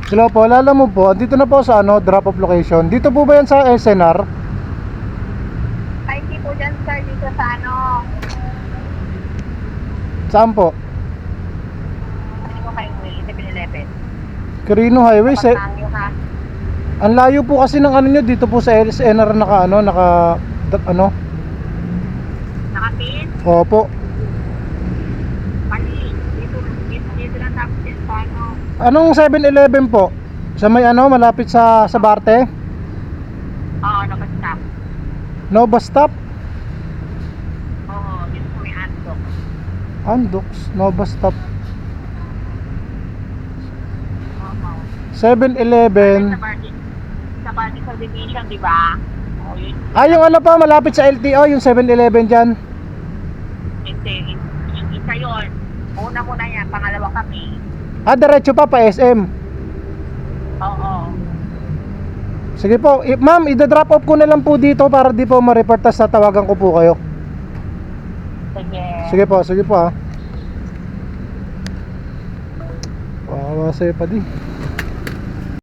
Hello po, alala mo po, dito na po sa drop off location. Dito po ba yan sa SNR? Ay, hindi po dyan, sir, dito sa Saan po? ano mo kayo, 7-Eleven. Quirino Highway. Kapag nyo, ha? Ang layo po kasi ng nyo dito po sa SNR Nakapin? Opo. Mali. Dito lang tapos yan sa Anong 7-Eleven po? Sa may malapit sa Barte? Oo, nakastop. Nova Stop? Oo, dito po may Andok. Andox, Nova Stop. Oo. 7-Eleven. Sa parking subdivision, di ba? Oo, yun. Yung pa, malapit sa LTO, yung 7-Eleven dyan. Hindi, yung isa yun. Una muna yan, pangalawa kami. Diretso pa SM. Oo. Sige po, ma'am, i-drop off ko na lang po dito para di po ma-report, tas tatawagan ko po kayo. Sige. Sige po ha. Wawa sa'yo pa di.